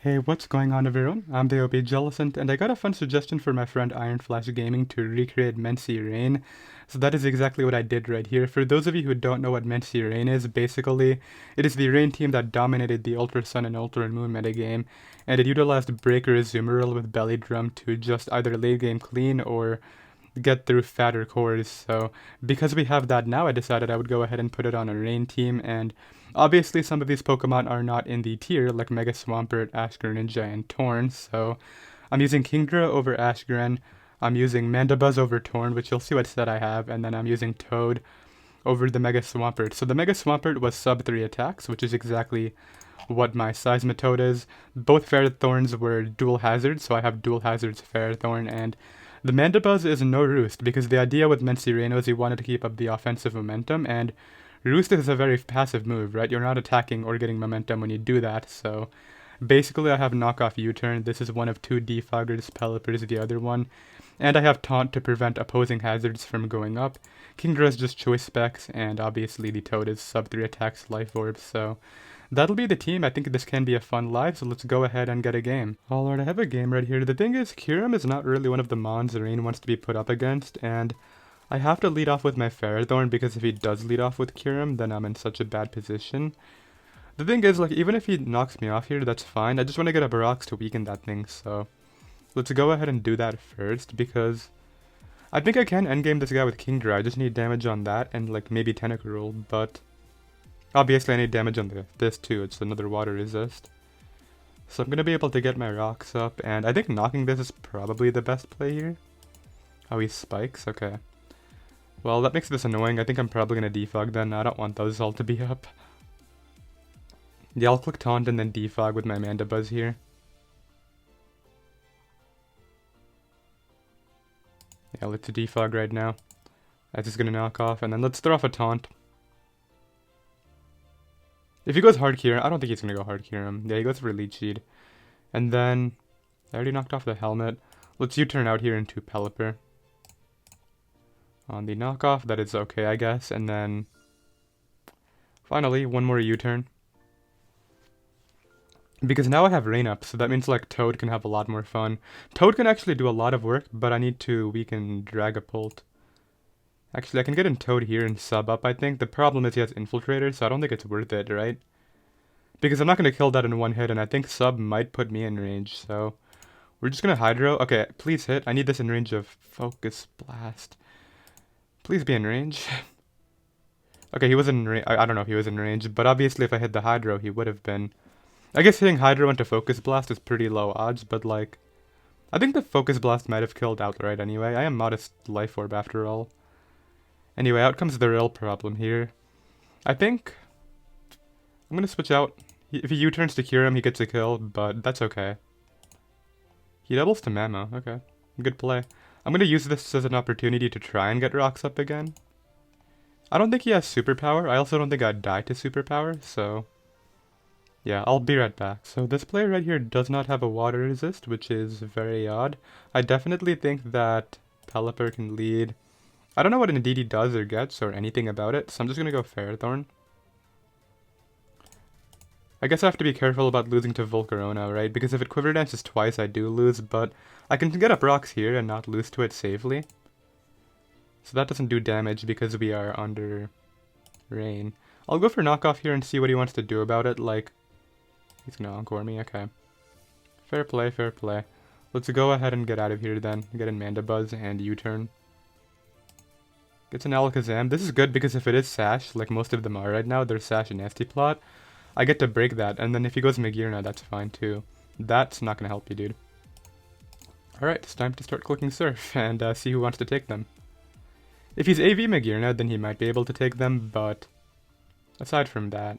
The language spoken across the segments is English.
Hey, what's going on everyone? I'm the OB Jellicent, and I got a fun suggestion for my friend Iron Flash Gaming to recreate Menci Rain. So that is exactly what I did right here. For those of you who don't know what Menci Rain is, basically, it is the Rain team that dominated the Ultra Sun and Ultra Moon metagame, and it utilized Breaker Azumarill with Belly Drum to just either late game clean or get through fatter cores. So because we have that now, I decided I would go ahead and put it on a Rain team, and obviously some of these Pokemon are not in the tier, like Mega Swampert, Ash Greninja, and Torn, so I'm using Kingdra over Ashgren, I'm using Mandibuzz over Torn, which you'll see what set I have, and then I'm using Toad over the Mega Swampert. So the Mega Swampert was sub 3 attacks, which is exactly what my Seismitoad is. Both Ferrothorns were dual hazards, so I have dual hazards Ferrothorn, and the Mandibuzz is no Roost, because the idea with Menci Rain was he wanted to keep up the offensive momentum, and Roost is a very passive move, right? You're not attacking or getting momentum when you do that, so basically I have knockoff U-turn. This is one of two Defoggers, Pelipper is the other one, and I have Taunt to prevent opposing hazards from going up. Kingdra is just choice specs, and obviously the Toad is sub 3 attacks, Life Orb, so that'll be the team. I think this can be a fun live, so let's go ahead and get a game. Alright, I have a game right here. The thing is, Kyurem is not really one of the mons Rain wants to be put up against, and I have to lead off with my Ferrothorn, because if he does lead off with Kyurem, then I'm in such a bad position. The thing is, like, even if he knocks me off here, that's fine. I just want to get a Barox to weaken that thing, so let's go ahead and do that first, because I think I can endgame this guy with Kingdra. I just need damage on that, and, like, maybe Tentacruel, but obviously I need damage on this too. It's another water resist. So I'm going to be able to get my rocks up, and I think knocking this is probably the best play here. Oh, he spikes? Okay. Well, that makes this annoying. I think I'm probably going to defog then. I don't want those all to be up. Yeah, I'll click Taunt and then defog with my Mandibuzz here. Yeah, let's defog right now. That's just going to knock off, and then let's throw off a Taunt. If he goes hard Kyurem, I don't think he's going to go hard Kyurem. Yeah, he goes for Leech Seed. And then, I already knocked off the helmet. Let's U-turn out here into Pelipper. On the knockoff, that is okay, I guess. And then, finally, one more U-turn. Because now I have Rain up, so that means, like, Toad can have a lot more fun. Toad can actually do a lot of work, but I need to weaken Dragapult. Actually, I can get in Toad here and sub up, I think. The problem is he has Infiltrator, so I don't think it's worth it, right? Because I'm not going to kill that in one hit, and I think sub might put me in range, so we're just going to Hydro. Okay, please hit. I need this in range of Focus Blast. Please be in range. Okay, he was in range. I don't know if he was in range, but obviously if I hit the Hydro, he would have been. I guess hitting Hydro into Focus Blast is pretty low odds, but like, I think the Focus Blast might have killed outright anyway. I am modest Life Orb after all. Anyway, out comes the real problem here. I think I'm gonna switch out. If he U-turns to Kyurem, he gets a kill, but that's okay. He doubles to Mamo. Okay, good play. I'm gonna use this as an opportunity to try and get rocks up again. I don't think he has superpower. I also don't think I'd die to superpower, so yeah, I'll be right back. So this player right here does not have a water resist, which is very odd. I definitely think that Pelipper can lead. I don't know what an DD does or gets or anything about it, so I'm just gonna go Ferrothorn. I guess I have to be careful about losing to Volcarona, right? Because if it Quiver Dances twice, I do lose, but I can get up rocks here and not lose to it safely. So that doesn't do damage because we are under Rain. I'll go for knockoff here and see what he wants to do about it, like, he's gonna Encore me, okay. Fair play, fair play. Let's go ahead and get out of here then. Get in Mandibuzz and U-turn. Gets an Alakazam. This is good because if it is Sash, like most of them are right now, they're Sash and Nasty Plot, I get to break that, and then if he goes Magearna, that's fine too. That's not gonna help you, dude. Alright, it's time to start clicking Surf and see who wants to take them. If he's AV Magearna, then he might be able to take them, but aside from that,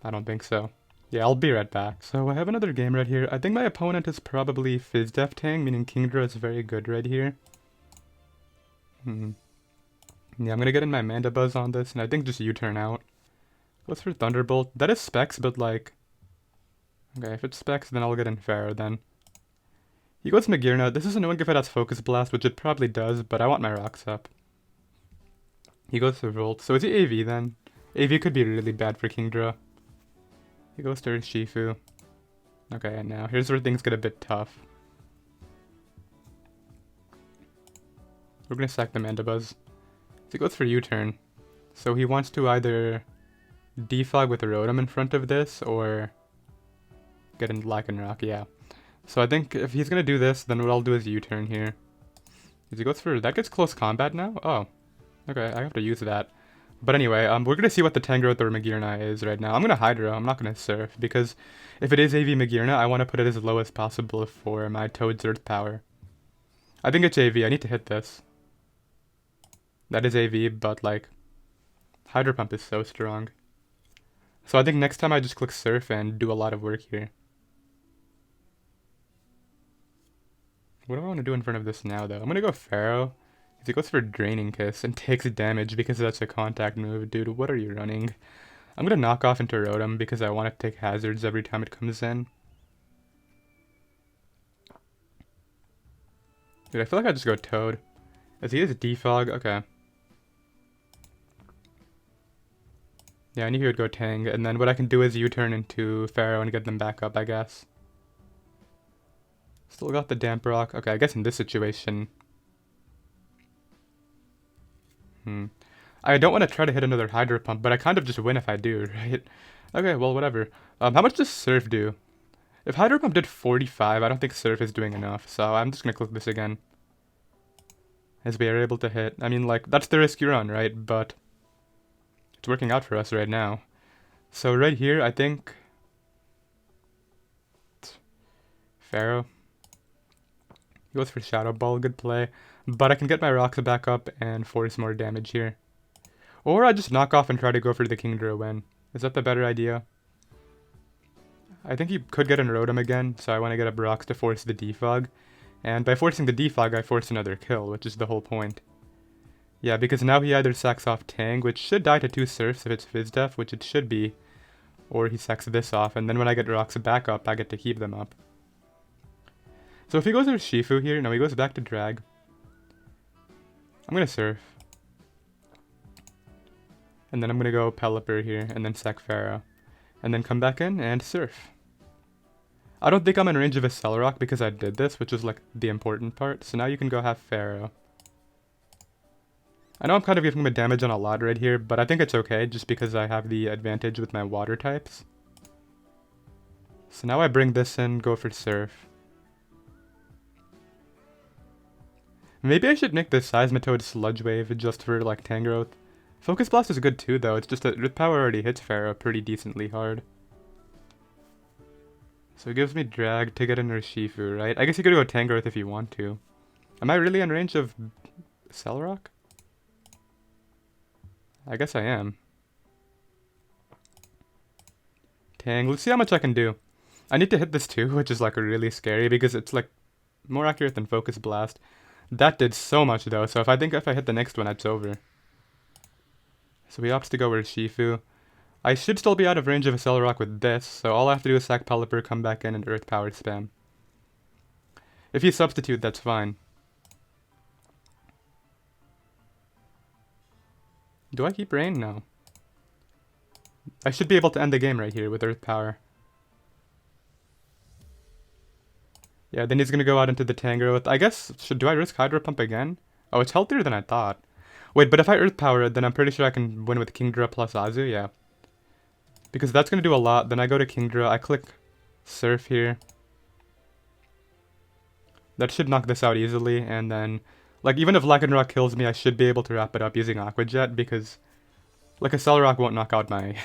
I don't think so. Yeah, I'll be right back. So I have another game right here. I think my opponent is probably Fizdef Tang, meaning Kingdra is very good right here. Yeah, I'm gonna get in my Mandibuzz on this, and I think just U-turn out. Goes for Thunderbolt. That is Specs, but like, okay, if it's Specs, then I'll get in Pharaoh then. He goes Magearna. This is annoying if it has Focus Blast, which it probably does, but I want my rocks up. He goes for Volt. So is he AV then? AV could be really bad for Kingdra. He goes to Urshifu. Okay, now here's where things get a bit tough. We're gonna sack the Mandibuzz. So he goes for U-turn. So he wants to either Defog with a Rotom in front of this, or get in Lycanroc, yeah. So I think if he's gonna do this, then what I'll do is U-turn here. He goes for, that gets close combat now? Oh, okay, I have to use that. But anyway, we're gonna see what the Tangrowth or Magearna is right now. I'm gonna Hydro, I'm not gonna Surf, because if it is AV Magearna, I want to put it as low as possible for my Toad's Earth Power. I think it's AV, I need to hit this. That is AV, but like, Hydro Pump is so strong. So I think next time I just click Surf and do a lot of work here. What do I want to do in front of this now, though? I'm gonna go Pharaoh. He goes for Draining Kiss and takes damage because that's a contact move. Dude, what are you running? I'm gonna knock off into Rotom because I want to take hazards every time it comes in. Dude, I feel like I just go Toad. As he is Defog, okay. Yeah, I knew he would go Tang, and then what I can do is U-turn into Pharaoh and get them back up, I guess. Still got the Damp Rock. Okay, I guess in this situation... I don't want to try to hit another Hydro Pump, but I kind of just win if I do, right? Okay, well, whatever. How much does Surf do? If Hydro Pump did 45, I don't think Surf is doing enough, so I'm just gonna click this again. As we are able to hit. I mean, like, that's the risk you run, right? But it's working out for us right now. So right here, I think... Pharaoh. He goes for Shadow Ball, good play. But I can get my rocks back up and force more damage here. Or I just knock off and try to go for the Kingdra win. Is that the better idea? I think he could get in Rotom again, so I want to get up rocks to force the Defog. And by forcing the Defog, I force another kill, which is the whole point. Yeah, because now he either sacks off Tang, which should die to 2 Surfs if it's Fizz Def, which it should be. Or he sacks this off, and then when I get rocks back up, I get to keep them up. So if he goes to Shifu here, no, he goes back to Drag. I'm gonna Surf. And then I'm gonna go Pelipper here, and then sack Pharaoh. And then come back in and Surf. I don't think I'm in range of a Celerock because I did this, which is like the important part. So now you can go have Pharaoh. I know I'm kind of giving him a damage on a lot right here, but I think it's okay just because I have the advantage with my water types. So now I bring this in, go for Surf. Maybe I should make the Seismitoad Sludge Wave just for like Tangrowth. Focus Blast is good too though, it's just that Earth Power already hits Pharaoh pretty decently hard. So it gives me Drag to get in Urshifu, right? I guess you could go Tangrowth if you want to. Am I really in range of Celerock? I guess I am. Tang, let's see how much I can do. I need to hit this too, which is like really scary because it's like more accurate than Focus Blast. That did so much though, so if I hit the next one, it's over. So he opts to go Urshifu. I should still be out of range of a Celerock with this, so all I have to do is sack Pelipper, come back in, and Earth Power spam. If you substitute, that's fine. Do I keep Rain? No. I should be able to end the game right here with Earth Power. Yeah, then he's gonna go out into the Tangrowth. I guess, do I risk Hydro Pump again? Oh, it's healthier than I thought. Wait, but if I Earth Power it, then I'm pretty sure I can win with Kingdra plus Azu, yeah. Because that's gonna do a lot. Then I go to Kingdra, I click Surf here. That should knock this out easily, and then, like, even if Lycanroc kills me, I should be able to wrap it up using Aqua Jet, because, like, a Celerock won't knock out my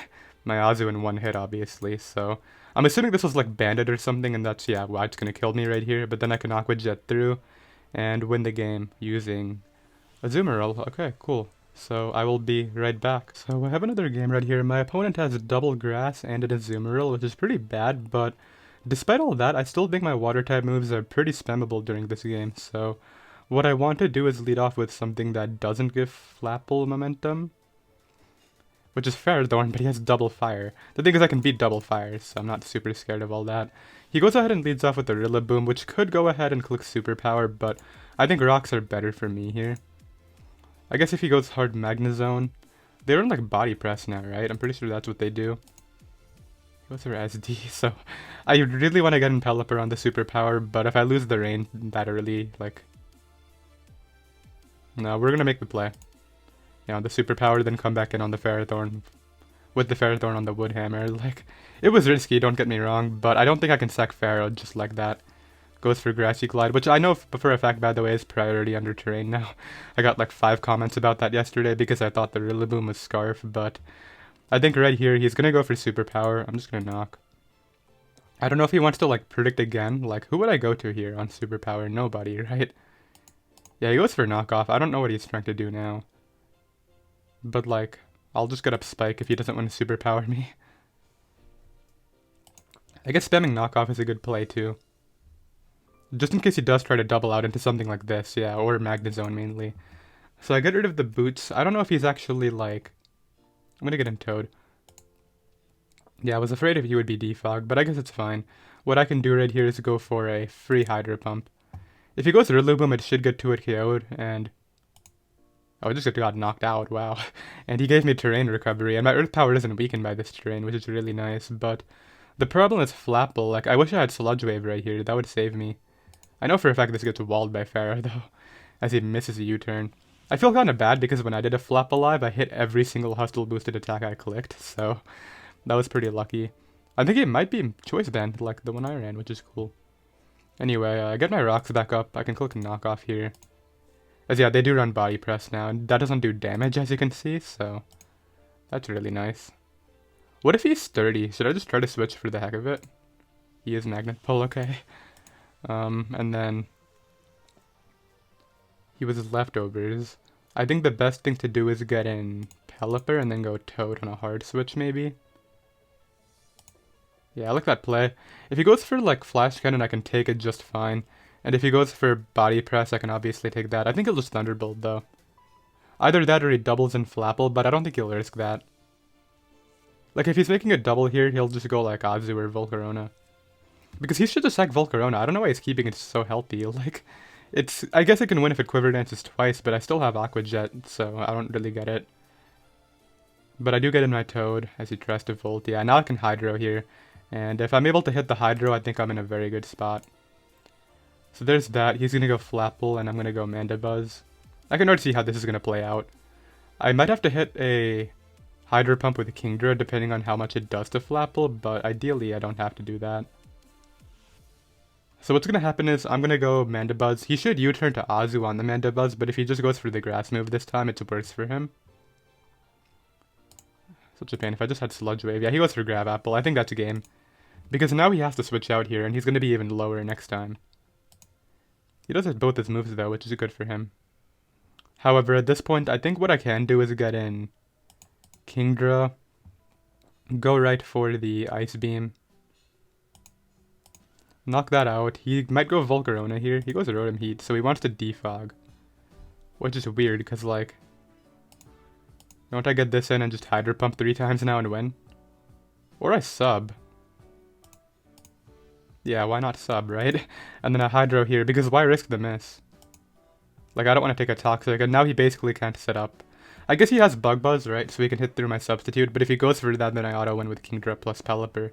Azu in one hit, obviously, so... I'm assuming this was like Bandit or something, and that's, yeah, why it's gonna kill me right here, but then I can Aqua Jet through and win the game using Azumarill. Okay, cool. So I will be right back. So I have another game right here. My opponent has Double Grass and an Azumarill, which is pretty bad, but despite all that, I still think my water type moves are pretty spammable during this game, so what I want to do is lead off with something that doesn't give Flapple momentum, which is Ferrothorn, but he has Double Fire. The thing is I can beat Double Fire, so I'm not super scared of all that. He goes ahead and leads off with a Rillaboom, which could go ahead and click Superpower, but I think Rocks are better for me here. I guess if he goes hard Magnezone, they run like Body Press now, right? I'm pretty sure that's what they do. Goes for SD, so I really want to get in Pelipper on the superpower, but if I lose the rain that early, like... No, we're gonna make the play. Yeah, the superpower, then come back in on the Ferrothorn. With the Ferrothorn on the Woodhammer, like... It was risky, don't get me wrong, but I don't think I can sack Ferro just like that. Goes for Grassy Glide, which I know for a fact, by the way, is priority under terrain now. I got like 5 comments about that yesterday because I thought the Rillaboom was Scarf, but... I think right here, he's gonna go for superpower. I'm just gonna knock. I don't know if he wants to, like, predict again. Like, who would I go to here on superpower? Nobody, right? Yeah, he goes for knockoff. I don't know what he's trying to do now. But, like, I'll just get up Spike if he doesn't want to superpower me. I guess spamming knockoff is a good play, too. Just in case he does try to double out into something like this, yeah, or Magnezone mainly. So I get rid of the boots. I don't know if he's actually, like... I'm gonna get him Toad. Yeah, I was afraid if he would be Defog, but I guess it's fine. What I can do right here is go for a free Hydro Pump. If he goes Rillaboom, it should get 2-hit KO'd, and... Oh, it just got knocked out, wow. And he gave me Terrain Recovery, and my Earth Power isn't weakened by this terrain, which is really nice, but... The problem is Flapple. Like, I wish I had Sludge Wave right here, that would save me. I know for a fact this gets walled by Pharaoh, though, as he misses a U-turn. I feel kind of bad because when I did a Flap Alive, I hit every single Hustle boosted attack I clicked, so that was pretty lucky. I think it might be Choice Band, like the one I ran, which is cool. Anyway, I get my rocks back up. I can click Knock Off here. As yeah, they do run Body Press now, and that doesn't do damage, as you can see, so that's really nice. What if he's sturdy? Should I just try to switch for the heck of it? He is Magnet Pull, okay. And then... He was Leftovers. I think the best thing to do is get in Pelipper and then go Toad on a hard switch, maybe. Yeah, I like that play. If he goes for, like, Flash Cannon, I can take it just fine. And if he goes for Body Press, I can obviously take that. I think he'll just Thunderbolt, though. Either that or he doubles in Flapple, but I don't think he'll risk that. Like, if he's making a double here, he'll just go, like, Azu or Volcarona. Because he should just sack Volcarona. I don't know why he's keeping it so healthy, like... I guess it can win if it Quiver Dances twice, but I still have Aqua Jet, so I don't really get it. But I do get in my Toad, as he tries to Volt. Yeah, now I can Hydro here. And if I'm able to hit the Hydro, I think I'm in a very good spot. So there's that. He's gonna go Flapple, and I'm gonna go Mandibuzz. I can already see how this is gonna play out. I might have to hit a Hydro Pump with a Kingdra, depending on how much it does to Flapple, but ideally I don't have to do that. So what's going to happen is I'm going to go Mandibuzz. He should U-turn to Azu on the Mandibuzz, but if he just goes for the grass move this time, it's worse for him. Such a pain. If I just had Sludge Wave. Yeah, he goes for Grab Apple. I think that's a game. Because now he has to switch out here, and he's going to be even lower next time. He does have both his moves, though, which is good for him. However, at this point, I think what I can do is get in Kingdra, go right for the Ice Beam. Knock that out. He might go Volcarona here. He goes Rotom Heat, so he wants to Defog. Which is weird, because, like... Don't I get this in and just Hydro Pump 3 times now and win? Or I sub. Yeah, why not sub, right? And then a Hydro here, because why risk the miss? Like, I don't want to take a Toxic, and now he basically can't set up. I guess he has Bug Buzz, right? So he can hit through my Substitute, but if he goes for that, then I auto-win with Kingdra plus Pelipper.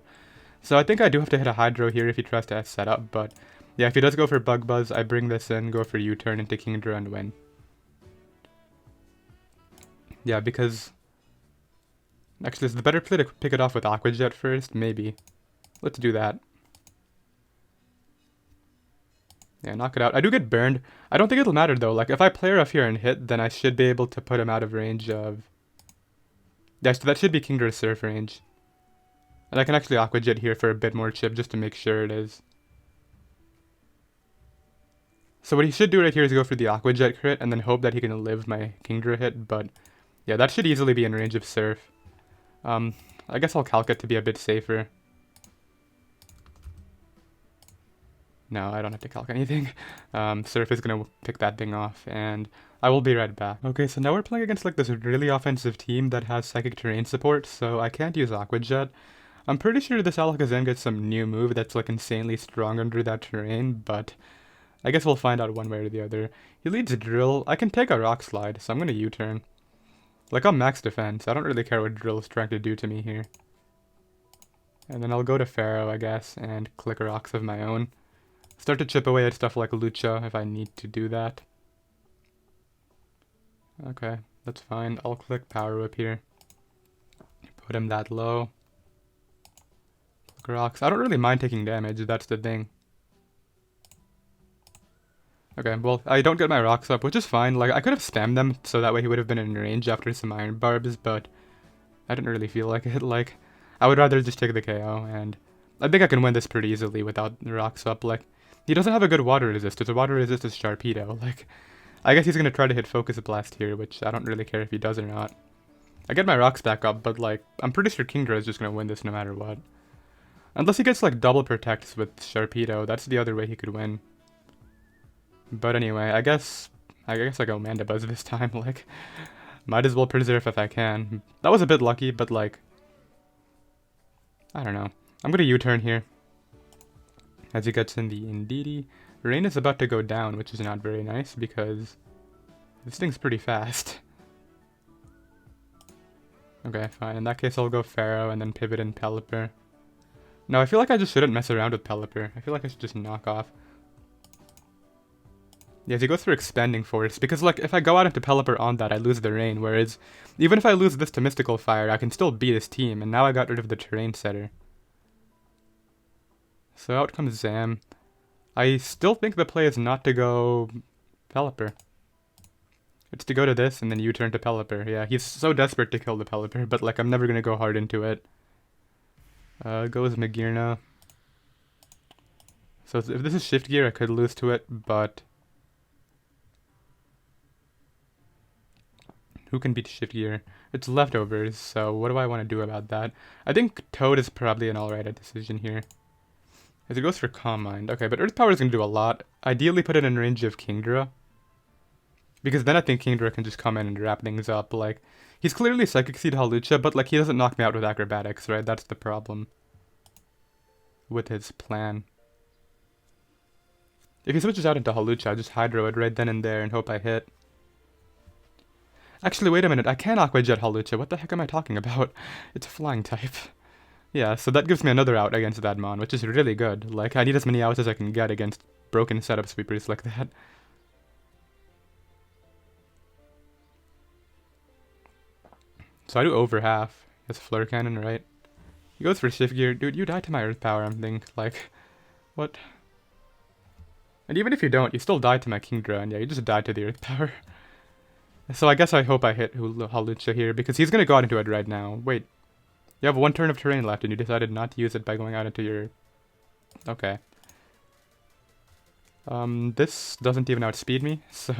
So I think I do have to hit a Hydro here if he tries to set up, but yeah, if he does go for Bug Buzz, I bring this in, go for U-turn into Kingdra and win. Yeah, because... Actually, is the better play to pick it off with Aqua Jet first? Maybe. Let's do that. Yeah, knock it out. I do get burned. I don't think it'll matter, though. Like, if I play rough here and hit, then I should be able to put him out of range of... Yeah, so that should be Kingdra's Surf range. And I can actually Aqua Jet here for a bit more chip, just to make sure it is. So what he should do right here is go for the Aqua Jet crit, and then hope that he can live my Kingdra hit, but... Yeah, that should easily be in range of Surf. I guess I'll calc it to be a bit safer. No, I don't have to calc anything. Surf is gonna pick that thing off, and I will be right back. Okay, so now we're playing against like this really offensive team that has Psychic Terrain support, so I can't use Aqua Jet. I'm pretty sure this Alakazam gets some new move that's like insanely strong under that terrain, but I guess we'll find out one way or the other. He leads Drill. I can take a Rock Slide, so I'm gonna U-turn. Like, I'm max defense. I don't really care what Drill is trying to do to me here. And then I'll go to Pharaoh, I guess, and click rocks of my own. Start to chip away at stuff like Lucha if I need to do that. Okay, that's fine. I'll click Power Whip here. Put him that low. Click rocks. I don't really mind taking damage, that's the thing. Okay, well, I don't get my rocks up, which is fine. Like, I could have spammed them, so that way he would have been in range after some iron barbs, but I didn't really feel like it. Like, I would rather just take the KO, and I think I can win this pretty easily without the rocks up. Like, he doesn't have a good water resist. His water resist is Sharpedo. Like, I guess he's going to try to hit Focus Blast here, which I don't really care if he does or not. I get my rocks back up, but, like, I'm pretty sure Kingdra is just going to win this no matter what. Unless he gets, like, double protects with Sharpedo, that's the other way he could win. But anyway, I guess I go Mandibuzz this time. Like, might as well preserve if I can. That was a bit lucky, but like, I don't know. I'm gonna U-turn here. As he gets in the Indeedee. Rain is about to go down, which is not very nice because this thing's pretty fast. Okay, fine. In that case, I'll go Pharaoh and then pivot in Pelipper. No, I feel like I just shouldn't mess around with Pelipper. I feel like I should just knock off. Yeah, he goes for Expanding Force, because, like, if I go out into Pelipper on that, I lose the Rain, whereas, even if I lose this to Mystical Fire, I can still beat his team, and now I got rid of the Terrain Setter. So out comes Zam. I still think the play is not to go Pelipper. It's to go to this, and then U-turn to Pelipper. Yeah, he's so desperate to kill the Pelipper, but, like, I'm never gonna go hard into it. Goes Magearna. So if this is Shift Gear, I could lose to it, but who can beat Shift Gear? It's Leftovers, so what do I want to do about that? I think Toad is probably an alright decision here. As it goes for Calm Mind. Okay, but Earth Power is going to do a lot. Ideally put it in range of Kingdra. Because then I think Kingdra can just come in and wrap things up. Like, he's clearly Psychic Seed Hawlucha, but like he doesn't knock me out with Acrobatics, right? That's the problem with his plan. If he switches out into Hawlucha, I just Hydro it right then and there and hope I hit. Actually, wait a minute, I can Aqua Jet Hawlucha. What the heck am I talking about? It's a flying type. Yeah, so that gives me another out against that mon, which is really good. Like, I need as many outs as I can get against broken setup sweepers like that. So I do over half. He has Flare Cannon, right? He goes for Shift Gear. Dude, you die to my Earth Power, I'm thinking. Like, what? And even if you don't, you still die to my Kingdra, and yeah, you just die to the Earth Power. So I guess I hope I hit Hawlucha here, because he's gonna go out into it right now. Wait. You have one turn of terrain left, and you decided not to use it by going out into your... Okay. This doesn't even outspeed me, so...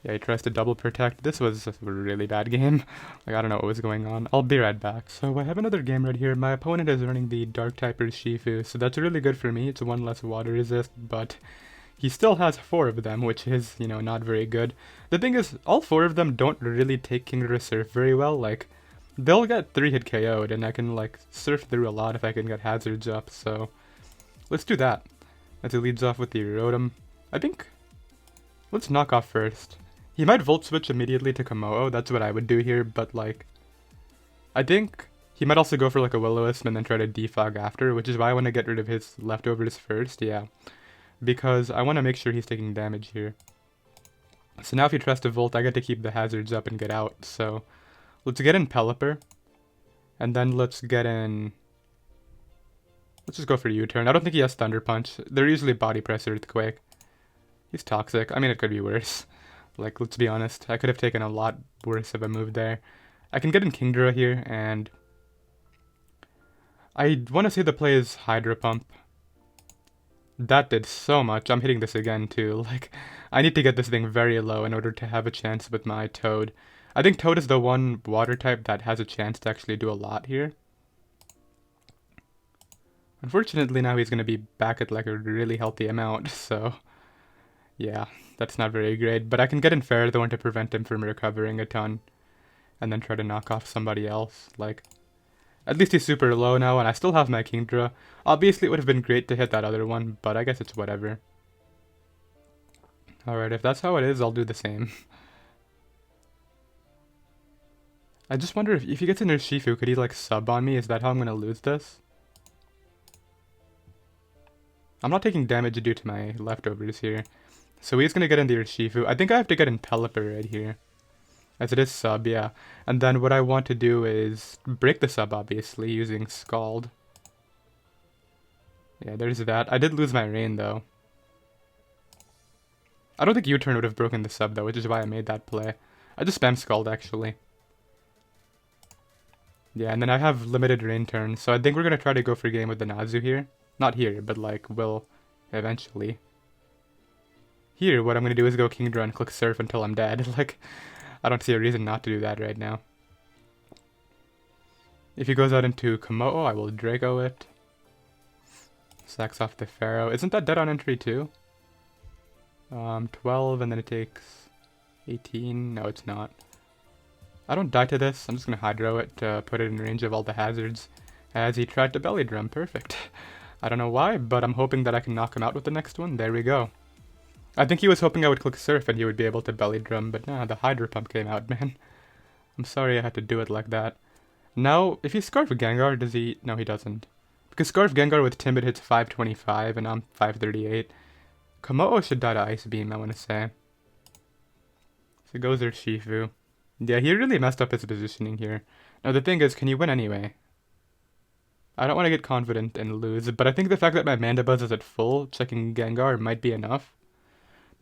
Yeah, he tries to double protect. This was a really bad game. Like, I don't know what was going on. I'll be right back. So I have another game right here. My opponent is running the Dark Typers Shifu, so that's really good for me. It's one less water resist, but he still has 4 of them, which is, you know, not very good. The thing is, all 4 of them don't really take Kingdra Surf very well. Like, they'll get 3-hit KO'd, and I can, like, surf through a lot if I can get hazards up, so let's do that. As he leads off with the Rotom. I think... Let's knock off first. He might Volt Switch immediately to Komodo, that's what I would do here, but, like... I think he might also go for, like, a Will-O-Wisp and then try to Defog after, which is why I want to get rid of his Leftovers first, yeah. Because I want to make sure he's taking damage here. So now if he tries to Volt, I get to keep the hazards up and get out, so... Let's get in Pelipper. And then let's get in... Let's just go for U-turn. I don't think he has Thunder Punch. They're usually Body Press Earthquake. He's toxic. I mean, it could be worse. Like, let's be honest. I could have taken a lot worse of a move there. I can get in Kingdra here, and... I want to say the play is Hydro Pump. That did so much. I'm hitting this again, too. Like, I need to get this thing very low in order to have a chance with my Toad. I think Toad is the one water type that has a chance to actually do a lot here. Unfortunately, now he's going to be back at, like, a really healthy amount, so... Yeah, that's not very great, but I can get in Ferrothorn to prevent him from recovering a ton. And then try to knock off somebody else, like... At least he's super low now, and I still have my Kingdra. Obviously, it would have been great to hit that other one, but I guess it's whatever. Alright, if that's how it is, I'll do the same. I just wonder if he gets an Urshifu, could he like sub on me? Is that how I'm gonna lose this? I'm not taking damage due to my leftovers here. So he's gonna get in the Urshifu. I think I have to get in Pelipper right here. As it is sub, yeah. And then what I want to do is break the sub, obviously, using Scald. Yeah, there's that. I did lose my Rain, though. I don't think U-turn would have broken the sub, though, which is why I made that play. I just spam Scald, actually. Yeah, and then I have limited Rain turns, so I think we're going to try to go for game with the Nazu here. Not here, but, like, will eventually. Here, what I'm going to do is go Kingdra and click Surf until I'm dead. Like, I don't see a reason not to do that right now. If he goes out into Komodo, I will Draco it. Sacks off the Pharaoh. Isn't that dead on entry too? 12, and then it takes 18. No, it's not. I don't die to this. I'm just going to Hydro it to put it in range of all the hazards. As he tried to Belly Drum. Perfect. I don't know why, but I'm hoping that I can knock him out with the next one. There we go. I think he was hoping I would click Surf and he would be able to Belly Drum, but nah, the Hydro Pump came out, man. I'm sorry I had to do it like that. Now, if he Scarf Gengar, does he... No, he doesn't. Because Scarf Gengar with Timid hits 525 and I'm 538. Komodo should die to Ice Beam, I want to say. So goes there Shifu. Yeah, he really messed up his positioning here. Now the thing is, can you win anyway? I don't want to get confident and lose, but I think the fact that my Mandibuzz is at full, checking Gengar might be enough.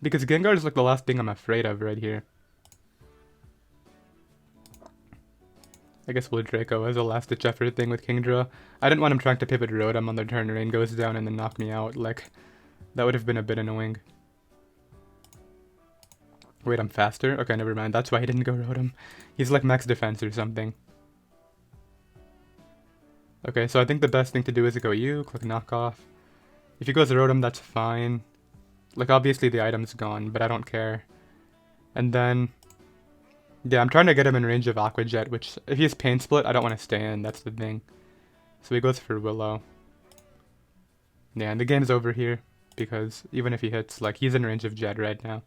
Because Gengar is like the last thing I'm afraid of right here. I guess we'll Draco as a last-ditch effort thing with Kingdra. I didn't want him trying to pivot Rotom on the turn, Rain goes down and then knock me out. Like, that would have been a bit annoying. Wait, I'm faster? Okay, never mind. That's why he didn't go Rotom. He's like max defense or something. Okay, so I think the best thing to do is to go U, click knockoff. If he goes Rotom, that's fine. Like, obviously the item's gone, but I don't care. And then... yeah, I'm trying to get him in range of Aqua Jet, which, if he has Pain Split, I don't want to stay in, that's the thing. So he goes for Willow. Yeah, and the game's over here, because even if he hits, like, he's in range of Jet right now.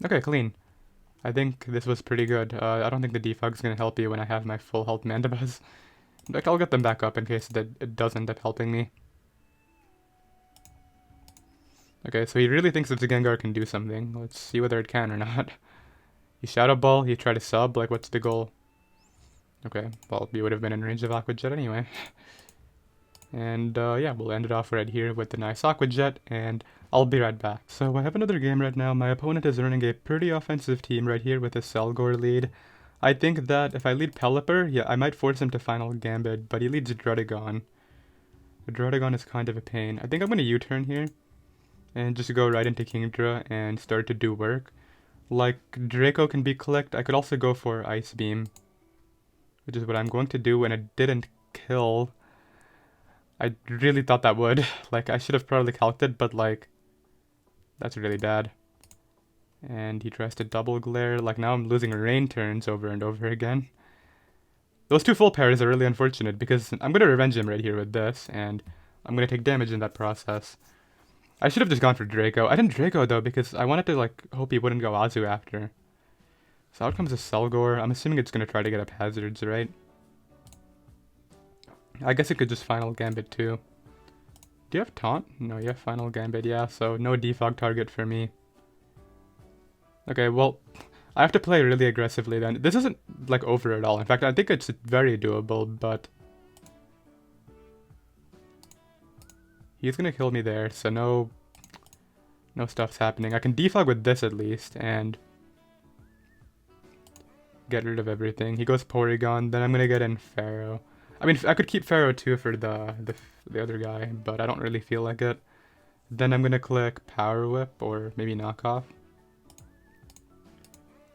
Okay, clean. I think this was pretty good. I don't think the Defog's gonna help you when I have my full health Mandibuzz. Like, I'll get them back up in case that it does end up helping me. Okay, so he really thinks that the Gengar can do something. Let's see whether it can or not. He Shadow Ball, he tried to sub, like what's the goal? Okay, well, we would have been in range of Aqua Jet anyway. And yeah, we'll end it off right here with the nice Aqua Jet, and I'll be right back. So I have another game right now. My opponent is running a pretty offensive team right here with a Selgor lead. I think that if I lead Pelipper, yeah, I might force him to Final Gambit, but he leads Druddigon. The Druddigon is kind of a pain. I think I'm going to U-turn here. And just go right into Kingdra and start to do work. Like, Draco can be clicked. I could also go for Ice Beam, which is what I'm going to do, and it didn't kill. I really thought that would. Like, I should have probably calced it, but, like, that's really bad. And he tries to double glare. Like, now I'm losing Rain turns over and over again. Those two full pairs are really unfortunate, because I'm going to revenge him right here with this, and I'm going to take damage in that process. I should have just gone for Draco. I didn't Draco, though, because I wanted to, like, hope he wouldn't go Azu after. So out comes a Selgor. I'm assuming it's going to try to get up hazards, right? I guess it could just Final Gambit, too. Do you have Taunt? No, you have Final Gambit, yeah, so no Defog target for me. Okay, well, I have to play really aggressively then. This isn't, like, over at all. In fact, I think it's very doable, but... he's gonna kill me there, so no stuff's happening. I can Defog with this at least, and get rid of everything. He goes Porygon, then I'm gonna get in Pharaoh. I mean, I could keep Pharaoh too for the other guy, but I don't really feel like it. Then I'm gonna click Power Whip, or maybe Knockoff.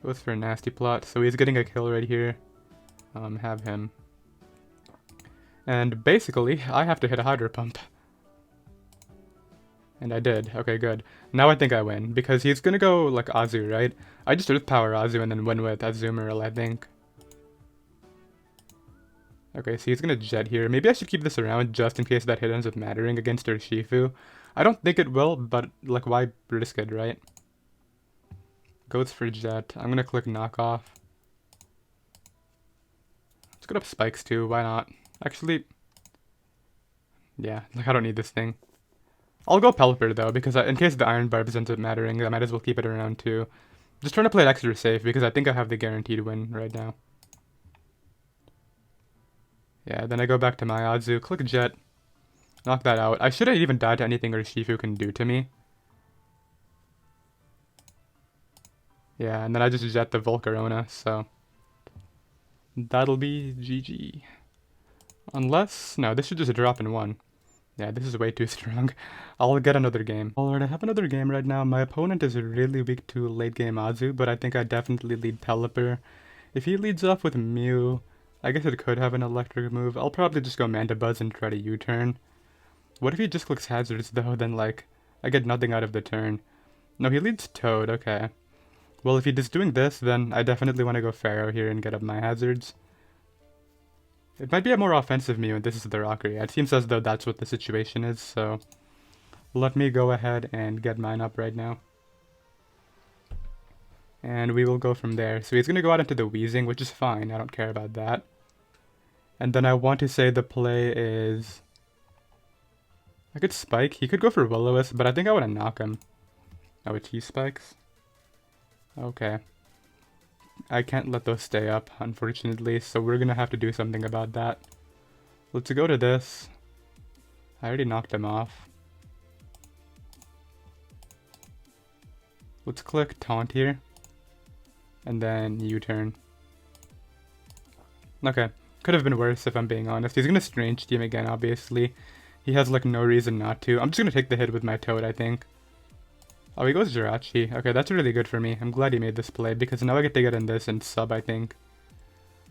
Goes for a Nasty Plot, so he's getting a kill right here. Have him. And basically, I have to hit a Hydro Pump. And I did. Okay, good. Now I think I win, because he's gonna go, like, Azu, right? I just Earth Power Azu and then win with Azumarill, I think. Okay, so he's gonna Jet here. Maybe I should keep this around just in case that hit ends up mattering against Urshifu. I don't think it will, but, like, why risk it, right? Goes for Jet. I'm gonna click Knock Off. Let's get up Spikes too, why not? Actually, yeah, like I don't need this thing. I'll go Pelipper though, because in case the Iron Barbs ends up mattering, I might as well keep it around too. Just trying to play it extra safe, because I think I have the guaranteed win right now. Yeah, then I go back to my Azu, click Jet, knock that out. I shouldn't even die to anything Urshifu can do to me. Yeah, and then I just Jet the Volcarona, so that'll be GG. Unless, no, this should just drop in one. Yeah, this is way too strong. I'll get another game. Alright, I have another game right now. My opponent is really weak to late game Azu, but I think I definitely lead Pelipper. If he leads off with Mew, I guess it could have an electric move. I'll probably just go Mandibuzz and try to U-turn. What if he just clicks Hazards though, then like, I get nothing out of the turn. No, he leads Toad, okay. Well, if he's just doing this, then I definitely want to go Pharaoh here and get up my Hazards. It might be a more offensive Mew, and this is the Rocker. Yeah, it seems as though that's what the situation is, so let me go ahead and get mine up right now. And we will go from there. So he's going to go out into the Wheezing, which is fine. I don't care about that. And then I want to say the play is... I could Spike. He could go for Will-O-Wisp, but I think I want to knock him. Oh, it's he spikes? Okay. I can't let those stay up, unfortunately, so we're gonna have to do something about that. Let's go to this. I already knocked him off. Let's click Taunt here. And then U-turn. Okay. Could have been worse if I'm being honest. He's gonna Strange Team again, obviously. He has like no reason not to. I'm just gonna take the hit with my Toad, I think. Oh, he goes Jirachi. Okay, that's really good for me. I'm glad he made this play, because now I get to get in this and sub, I think.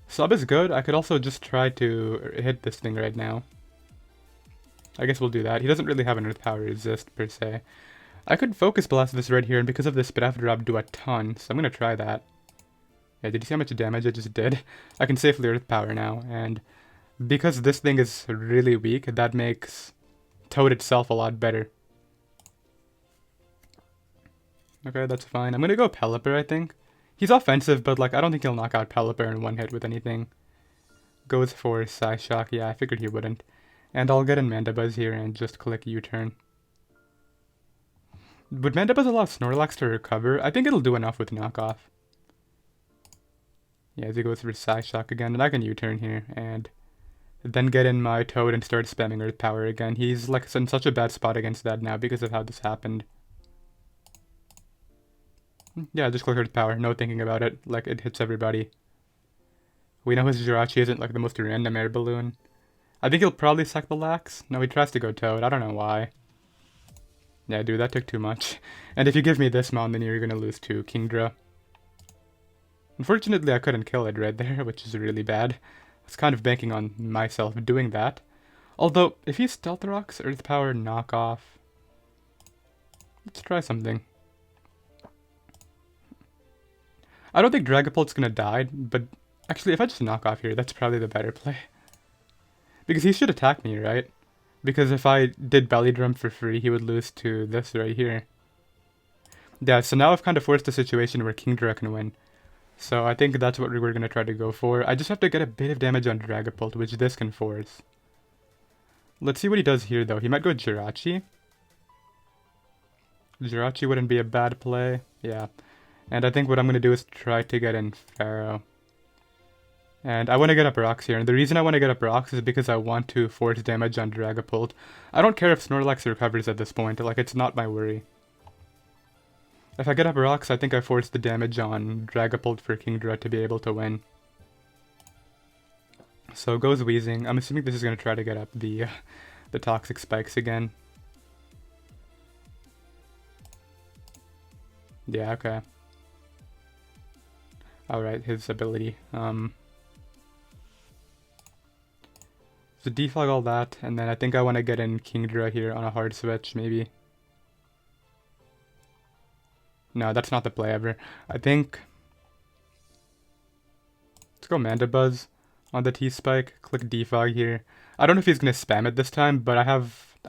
Sub is good. I could also just try to hit this thing right now. I guess we'll do that. He doesn't really have an Earth Power Resist, per se. I could Focus Blast this right here, and because of this Breath Drop, do a ton, so I'm gonna try that. Yeah, did you see how much damage I just did? I can safely Earth Power now, and because this thing is really weak, that makes Toad itself a lot better. Okay, that's fine. I'm gonna go Pelipper, I think. He's offensive, but like I don't think he'll knock out Pelipper in one hit with anything. Goes for Psyshock. Yeah, I figured he wouldn't. And I'll get in Mandibuzz here and just click U-turn. Would Mandibuzz allow Snorlax to recover? I think it'll do enough with knockoff. Yeah, as he goes for Psyshock again, and I can U-turn here, and then get in my Toad and start spamming Earth Power again. He's like in such a bad spot against that now because of how this happened. Yeah, just click Earth Power, no thinking about it, like it hits everybody. We know his Jirachi isn't like the most random air balloon. I think he'll probably sack the Lax. No, he tries to go Toad, I don't know why. Yeah, dude, that took too much. And if you give me this mount, then you're gonna lose to Kingdra. Unfortunately, I couldn't kill it right there, which is really bad. I was kind of banking on myself doing that. Although, if he Stealth Rocks, Earth Power, knock off. Let's try something. I don't think Dragapult's gonna die, but actually if I just knock off here, that's probably the better play. Because he should attack me, right? Because if I did Belly Drum for free, he would lose to this right here. Yeah, so now I've kind of forced a situation where Kingdra can win. So I think that's what we're gonna try to go for. I just have to get a bit of damage on Dragapult, which this can force. Let's see what he does here though. He might go Jirachi. Jirachi wouldn't be a bad play. Yeah. And I think what I'm going to do is try to get in Pharaoh. And I want to get up rocks here. And the reason I want to get up rocks is because I want to force damage on Dragapult. I don't care if Snorlax recovers at this point. Like, it's not my worry. If I get up rocks, I think I force the damage on Dragapult for Kingdra to be able to win. So goes Wheezing. I'm assuming this is going to try to get up the Toxic Spikes again. Yeah, okay. Alright, his ability. So defog all that, and then I think I want to get in Kingdra here on a hard switch, maybe. No, that's not the play ever. I think... Let's go Mandibuzz on the T-Spike, click defog here. I don't know if he's going to spam it this time, but I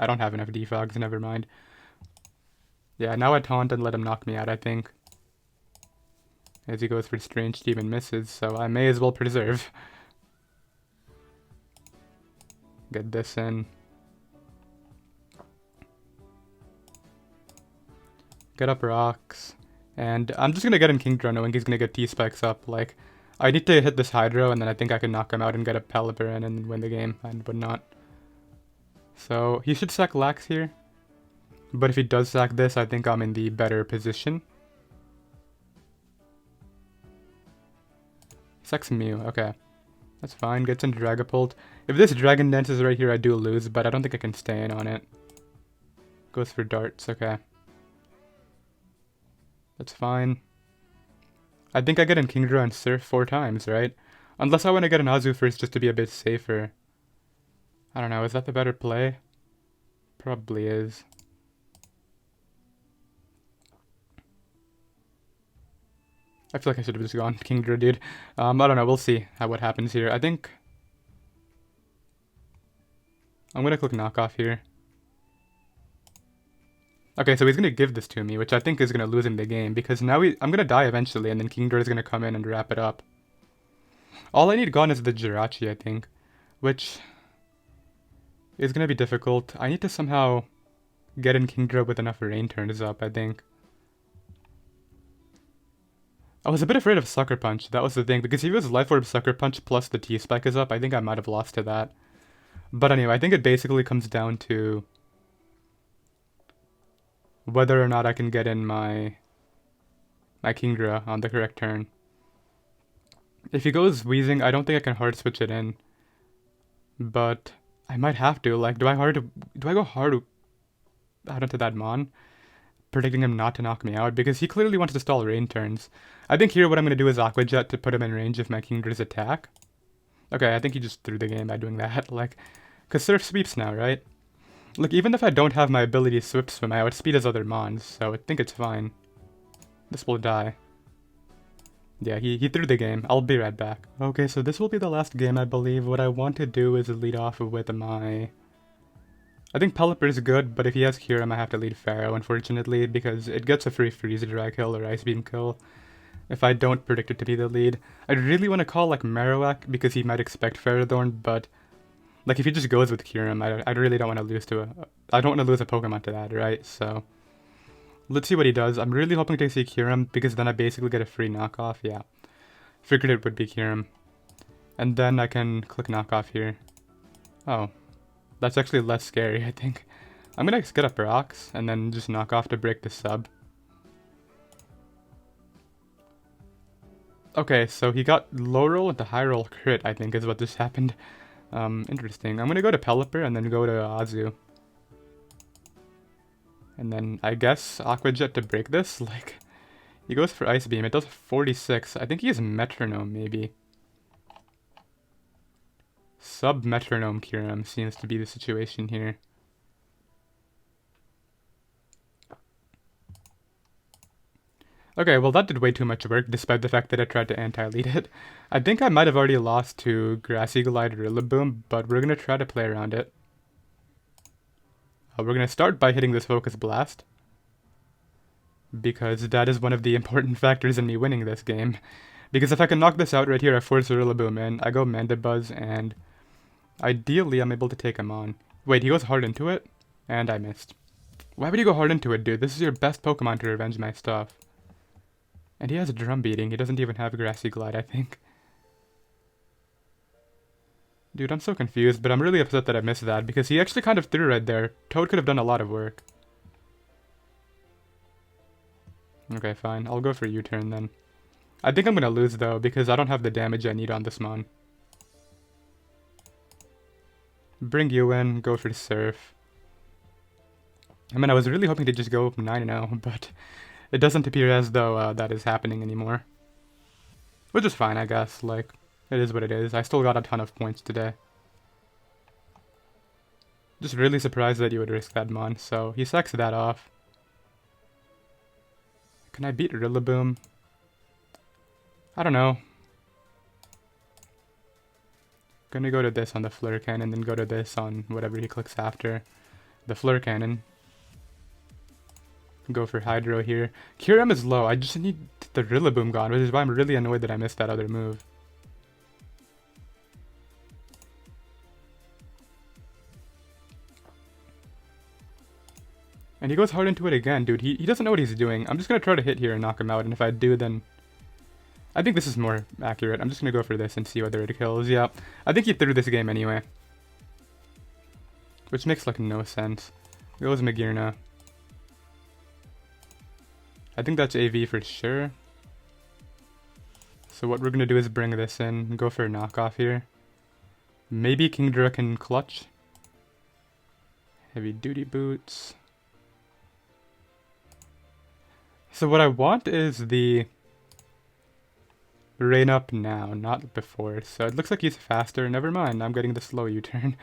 don't have enough defogs, never mind. Yeah, now I taunt and let him knock me out, I think. as he goes for Strange Team and misses, so I may as well preserve. Get this in. Get up rocks. And I'm just gonna get in Kingdra knowing he's gonna get T-Spikes up. Like, I need to hit this Hydro and then I think I can knock him out and get a Pelipper in and win the game and whatnot. So he should sack Lax here. But if he does sack this, I think I'm in the better position. Sacks Mew, okay. That's fine, gets in Dragapult. If this Dragon Dance is right here, I do lose, but I don't think I can stay in on it. Goes for darts, okay. That's fine. I think I get in Kingdra and Surf 4 times, right? Unless I want to get an Azu first just to be a bit safer. I don't know, is that the better play? Probably is. I feel like I should have just gone Kingdra, dude. I don't know, we'll see what happens here. I think I'm gonna click knockoff here. Okay, so he's gonna give this to me, which I think is gonna lose him the game, because now I'm gonna die eventually, and then Kingdra is gonna come in and wrap it up. All I need gone is the Jirachi, I think, which is gonna be difficult. I need to somehow get in Kingdra with enough rain turns up, I think. I was a bit afraid of Sucker Punch, that was the thing, because if it was Life Orb Sucker Punch plus the T-Spike is up, I think I might have lost to that. But anyway, I think it basically comes down to whether or not I can get in my Kingdra on the correct turn. If he goes Wheezing, I don't think I can hard switch it in. But I might have to. Like, do I go hard out into that Mon? Predicting him not to knock me out, because he clearly wants to stall rain turns. I think here what I'm going to do is Aqua Jet to put him in range of my Kingdra's attack. Okay, I think he just threw the game by doing that, like, because Surf sweeps now, right? Like, even if I don't have my ability to Swift Swim, I outspeed his other Mons, so I think it's fine. This will die. Yeah, he threw the game. I'll be right back. Okay, so this will be the last game, I believe. What I want to do is lead off with my... I think Pelipper is good, but if he has Kyurem, I have to lead Pharaoh, unfortunately, because it gets a free Freeze Dry kill or Ice Beam kill if I don't predict it to be the lead. I really want to call, like, Marowak, because he might expect Ferrothorn, but, like, if he just goes with Kyurem, I really don't want to lose to I don't want to lose a Pokemon to that, right? So, let's see what he does. I'm really hoping to see Kyurem, because then I basically get a free knockoff, yeah. Figured it would be Kyurem. And then I can click knockoff here. Oh. That's actually less scary, I think. I'm gonna get up rocks and then just knock off to break the sub. Okay, so he got low roll into high roll crit, I think is what just happened. Interesting. I'm gonna go to Pelipper and then go to Azu. And then I guess Aqua Jet to break this. Like, he goes for Ice Beam. It does 46. I think he has Metronome, maybe. Sub-Metronome Kyurem seems to be the situation here. Okay, well that did way too much work, despite the fact that I tried to anti-lead it. I think I might have already lost to Grassy Glide Rillaboom, but we're gonna try to play around it. We're gonna start by hitting this Focus Blast, because that is one of the important factors in me winning this game. Because if I can knock this out right here, I force Rillaboom in, I go Mandibuzz, and... ideally, I'm able to take him on. Wait, he goes hard into it? And I missed. Why would you go hard into it, dude? This is your best Pokemon to revenge my stuff. And he has a Drum Beating. He doesn't even have Grassy Glide, I think. Dude, I'm so confused, but I'm really upset that I missed that, because he actually kind of threw right there. Toad could have done a lot of work. Okay, fine. I'll go for U-turn then. I think I'm gonna lose, though, because I don't have the damage I need on this Mon. Bring you in, go for Surf. I mean, I was really hoping to just go 9-0, but it doesn't appear as though that is happening anymore. Which is fine, I guess. Like, it is what it is. I still got a ton of points today. Just really surprised that you would risk that Mon, so he sacks that off. Can I beat Rillaboom? I don't know. Gonna go to this on the Flare Cannon, then go to this on whatever he clicks after. The Flare Cannon. Go for Hydro here. Kyurem is low. I just need the Rillaboom gone, which is why I'm really annoyed that I missed that other move. And he goes hard into it again, dude. He doesn't know what he's doing. I'm just going to try to hit here and knock him out, and if I do, then... I think this is more accurate. I'm just going to go for this and see whether it kills. Yeah, I think he threw this game anyway. Which makes, like, no sense. Goes Magearna. I think that's AV for sure. So what we're going to do is bring this in and go for a knockoff here. Maybe Kingdra can clutch. Heavy duty boots. So what I want is the rain up now, not before. So it looks like he's faster. Never mind, I'm getting the slow U-turn.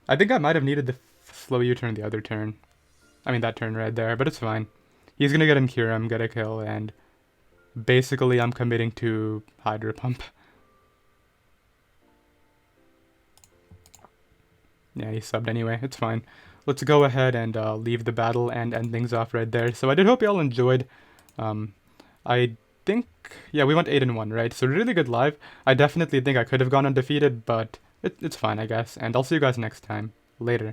I think I might have needed the slow U-turn the other turn. I mean that turn right there, but it's fine. He's gonna get in Kyurem, get a kill, and basically I'm committing to Hydro Pump. Yeah, he subbed anyway, it's fine. Let's go ahead and leave the battle and end things off right there. So I did hope you all enjoyed. I think, yeah, we went 8-1, right? So really good live. I definitely think I could have gone undefeated, but it's fine, I guess. And I'll see you guys next time. Later.